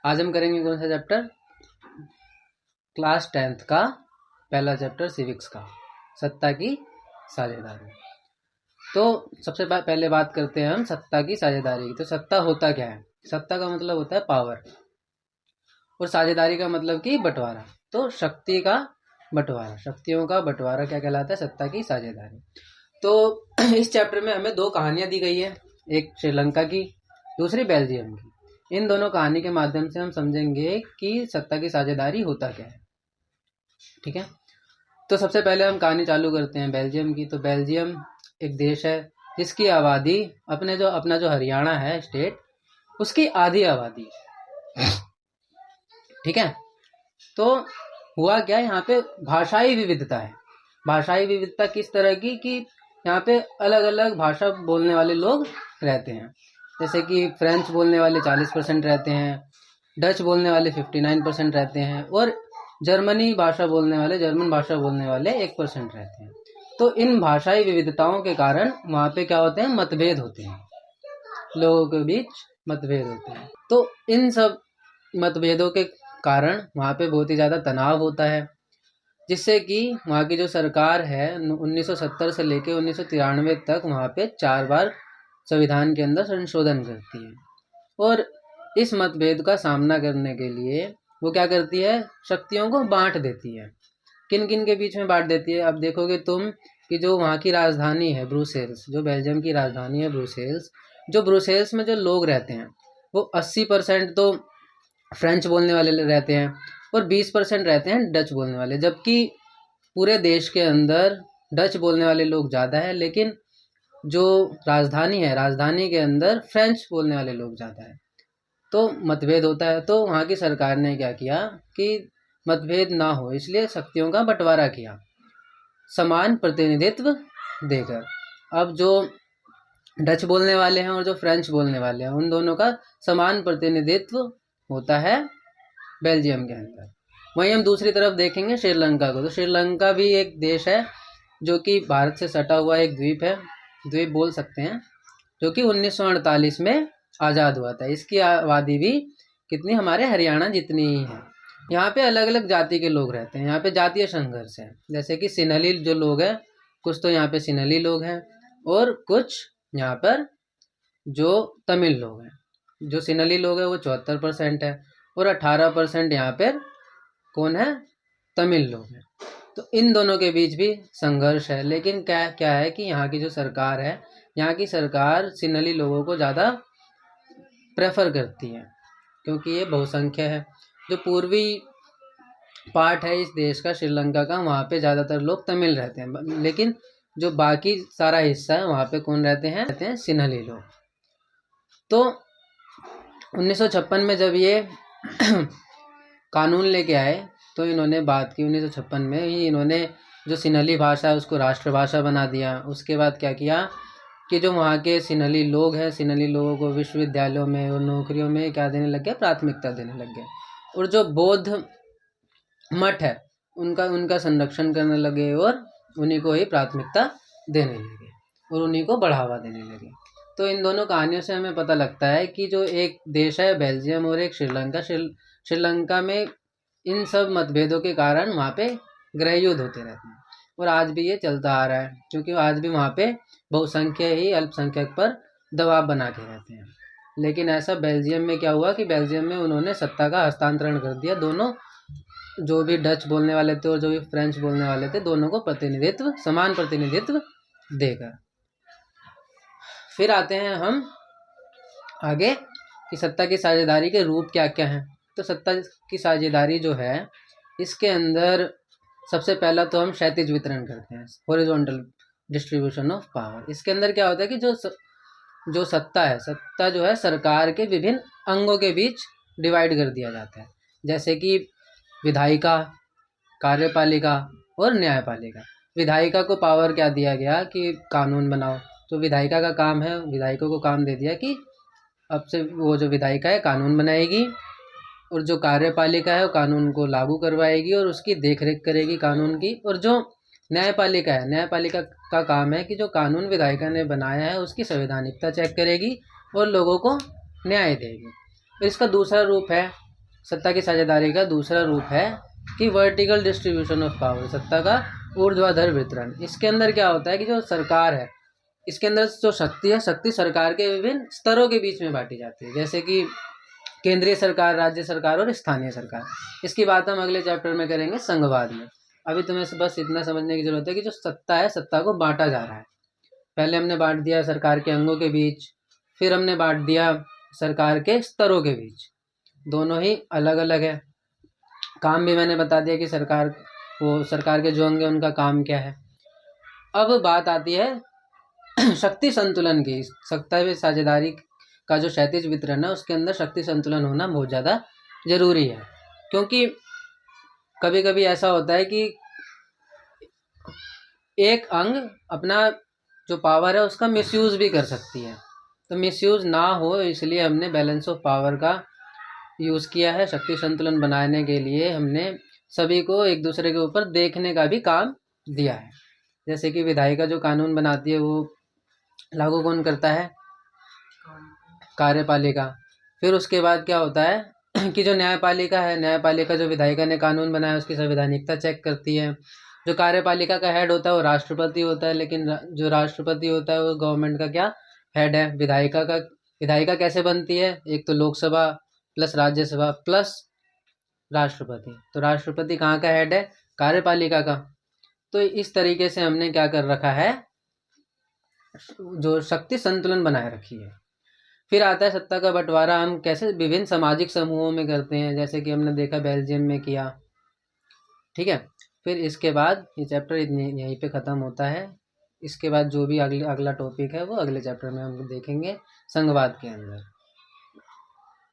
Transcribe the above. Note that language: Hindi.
आज हम करेंगे कौन सा चैप्टर? क्लास 10th का पहला चैप्टर सिविक्स का, सत्ता की साझेदारी। तो सबसे पहले बात करते हैं हम सत्ता की साझेदारी की। तो सत्ता होता क्या है? सत्ता का मतलब होता है पावर, और साझेदारी का मतलब कि बंटवारा। तो शक्ति का बंटवारा, शक्तियों का बंटवारा क्या कहलाता है? सत्ता की साझेदारी। तो इस चैप्टर में हमें दो कहानियां दी गई है, एक श्रीलंका की, दूसरी बेल्जियम की। इन दोनों कहानी के माध्यम से हम समझेंगे कि सत्ता की साझेदारी होता क्या है। ठीक है, तो सबसे पहले हम कहानी चालू करते हैं बेल्जियम की। तो बेल्जियम एक देश है जिसकी आबादी अपना जो हरियाणा है स्टेट, उसकी आधी आबादी। ठीक है, तो हुआ क्या, यहाँ पे भाषाई विविधता है। भाषाई विविधता किस तरह की कि यहाँ पे अलग अलग भाषा बोलने वाले लोग रहते हैं। जैसे कि फ्रेंच बोलने वाले 40% रहते हैं, डच बोलने वाले 59% रहते हैं, और जर्मन भाषा बोलने वाले 1% रहते हैं। तो इन भाषाई विविधताओं के कारण वहाँ पे क्या होते हैं? मतभेद होते हैं, लोगों के बीच मतभेद होते हैं। तो इन सब मतभेदों के कारण वहाँ पे बहुत ही ज़्यादा तनाव होता है, जिससे कि वहाँ की जो सरकार है 1970 से लेकर 1993 तक वहाँ पे 4 बार संविधान के अंदर संशोधन करती है। और इस मतभेद का सामना करने के लिए वो क्या करती है? शक्तियों को बांट देती है। किन किन के बीच में बांट देती है? अब देखोगे तुम कि जो वहाँ की राजधानी है ब्रुसेल्स, जो बेल्जियम की राजधानी है ब्रुसेल्स, जो ब्रुसेल्स में जो लोग रहते हैं वो 80% तो फ्रेंच बोलने वाले रहते हैं और 20% रहते हैं डच बोलने वाले। जबकि पूरे देश के अंदर डच बोलने वाले लोग ज़्यादा है, लेकिन जो राजधानी है, राजधानी के अंदर फ्रेंच बोलने वाले लोग ज़्यादा है। तो मतभेद होता है। तो वहाँ की सरकार ने क्या किया कि मतभेद ना हो, इसलिए शक्तियों का बंटवारा किया समान प्रतिनिधित्व देकर। अब जो डच बोलने वाले हैं और जो फ्रेंच बोलने वाले हैं, उन दोनों का समान प्रतिनिधित्व होता है बेल्जियम के अंदर। वहीं हम दूसरी तरफ देखेंगे श्रीलंका को। तो श्रीलंका भी एक देश है जो कि भारत से सटा हुआ एक द्वीप है, द्वीप बोल सकते हैं, जो कि 1948 में आज़ाद हुआ था। इसकी आबादी भी कितनी? हमारे हरियाणा जितनी ही है। यहाँ पे अलग अलग जाति के लोग रहते हैं, यहाँ पे जातीय संघर्ष है। जैसे कि सिन्हली जो लोग हैं, कुछ तो यहाँ पे सिन्हली लोग हैं और कुछ यहाँ पर जो तमिल लोग हैं। जो सिन्हली लोग हैं वो 74% है और 18% यहाँ पर कौन है? तमिल लोग हैं। तो इन दोनों के बीच भी संघर्ष है। लेकिन क्या है कि यहाँ की जो सरकार है, यहाँ की सरकार सिन्हली लोगों को ज़्यादा प्रेफर करती है, क्योंकि ये बहुसंख्य है। जो पूर्वी पार्ट है इस देश का, श्रीलंका का, वहाँ पे ज़्यादातर लोग तमिल रहते हैं, लेकिन जो बाकी सारा हिस्सा है वहाँ पे कौन रहते हैं? सिन्हली लोग। तो 1956 में जब ये कानून लेके आए तो इन्होंने बात की, 1956 में ही इन्होंने जो सिन्हली भाषा है उसको राष्ट्रभाषा बना दिया। उसके बाद क्या किया कि जो वहाँ के सिन्हली लोग हैं, सिन्हली लोगों को विश्वविद्यालयों में और नौकरियों में क्या देने लग गया? प्राथमिकता देने लग गए। और जो बौद्ध मठ है उनका संरक्षण करने लगे और उन्हीं को ही प्राथमिकता देने लगे और उन्हीं को बढ़ावा देने लगे। तो इन दोनों कहानियों से हमें पता लगता है कि जो एक देश है बेल्जियम और एक श्रीलंका, श्रीलंका में इन सब मतभेदों के कारण वहाँ पे गृह युद्ध होते रहते हैं और आज भी ये चलता आ रहा है, क्योंकि आज भी वहाँ पे बहुसंख्यक ही अल्पसंख्यक पर दबाव बना के रहते हैं। लेकिन ऐसा बेल्जियम में क्या हुआ कि बेल्जियम में उन्होंने सत्ता का हस्तांतरण कर दिया। दोनों, जो भी डच बोलने वाले थे और जो भी फ्रेंच बोलने वाले थे, दोनों को प्रतिनिधित्व, समान प्रतिनिधित्व देकर। फिर आते हैं हम आगे कि सत्ता की साझेदारी के रूप क्या क्या हैं। तो सत्ता की साझेदारी जो है, इसके अंदर सबसे पहला तो हम क्षैतिज वितरण करते हैं, हॉरिजॉन्टल डिस्ट्रीब्यूशन ऑफ पावर। इसके अंदर क्या होता है कि जो सत्ता है, सत्ता जो है सरकार के विभिन्न अंगों के बीच डिवाइड कर दिया जाता है। जैसे कि विधायिका, कार्यपालिका और न्यायपालिका। विधायिका को पावर क्या दिया गया कि कानून बनाओ। तो विधायिका का काम है, विधायिका को काम दे दिया कि अब से वो जो विधायिका है कानून बनाएगी, और जो कार्यपालिका है वो कानून को लागू करवाएगी और उसकी देखरेख करेगी कानून की। और जो न्यायपालिका है, न्यायपालिका का काम है कि जो कानून विधायिका ने बनाया है उसकी संवैधानिकता चेक करेगी और लोगों को न्याय देगी। इसका दूसरा रूप है सत्ता की साझेदारी का दूसरा रूप है कि वर्टिकल डिस्ट्रीब्यूशन ऑफ पावर, सत्ता का ऊर्ध्वाधर वितरण। इसके अंदर क्या होता है कि जो सरकार है, इसके अंदर जो शक्ति है, शक्ति सरकार के विभिन्न स्तरों के बीच में बांटी जाती है, जैसे कि केंद्रीय सरकार, राज्य सरकार और स्थानीय सरकार। इसकी बात हम अगले चैप्टर में करेंगे संघवाद में। अभी तुम्हें बस इतना समझने की जरूरत है कि जो सत्ता है, सत्ता को बांटा जा रहा है। पहले हमने बांट दिया सरकार के अंगों के बीच, फिर हमने बांट दिया सरकार के स्तरों के बीच। दोनों ही अलग अलग है। काम भी मैंने बता दिया कि सरकार के जो अंग है उनका काम क्या है। अब बात आती है शक्ति संतुलन की। सत्ता में साझेदारी का जो क्षैतिज वितरण है, उसके अंदर शक्ति संतुलन होना बहुत ज़्यादा जरूरी है, क्योंकि कभी कभी ऐसा होता है कि एक अंग अपना जो पावर है उसका मिसयूज भी कर सकती है। तो मिसयूज ना हो इसलिए हमने बैलेंस ऑफ पावर का यूज़ किया है। शक्ति संतुलन बनाने के लिए हमने सभी को एक दूसरे के ऊपर देखने का भी काम दिया है। जैसे कि विधायिका जो कानून बनाती है वो लागू कौन करता है? कार्यपालिका। फिर उसके बाद क्या होता है कि जो न्यायपालिका है, न्यायपालिका जो विधायिका ने कानून बनाया उसकी संवैधानिकता चेक करती है। जो कार्यपालिका का हेड होता है वो राष्ट्रपति होता है, लेकिन जो राष्ट्रपति होता है वो गवर्नमेंट का क्या हेड है? विधायिका कैसे बनती है? एक तो लोकसभा प्लस राज्यसभा प्लस राष्ट्रपति। तो राष्ट्रपति कहाँ का हेड है? कार्यपालिका का। तो इस तरीके से हमने क्या कर रखा है, जो शक्ति संतुलन बनाए रखी है। फिर आता है सत्ता का बंटवारा हम कैसे विभिन्न सामाजिक समूहों में करते हैं, जैसे कि हमने देखा बेल्जियम में किया। ठीक है। फिर इसके बाद ये चैप्टर यहीं पे ख़त्म होता है। इसके बाद जो भी अगला टॉपिक है वो अगले चैप्टर में हम देखेंगे संघवाद के अंदर।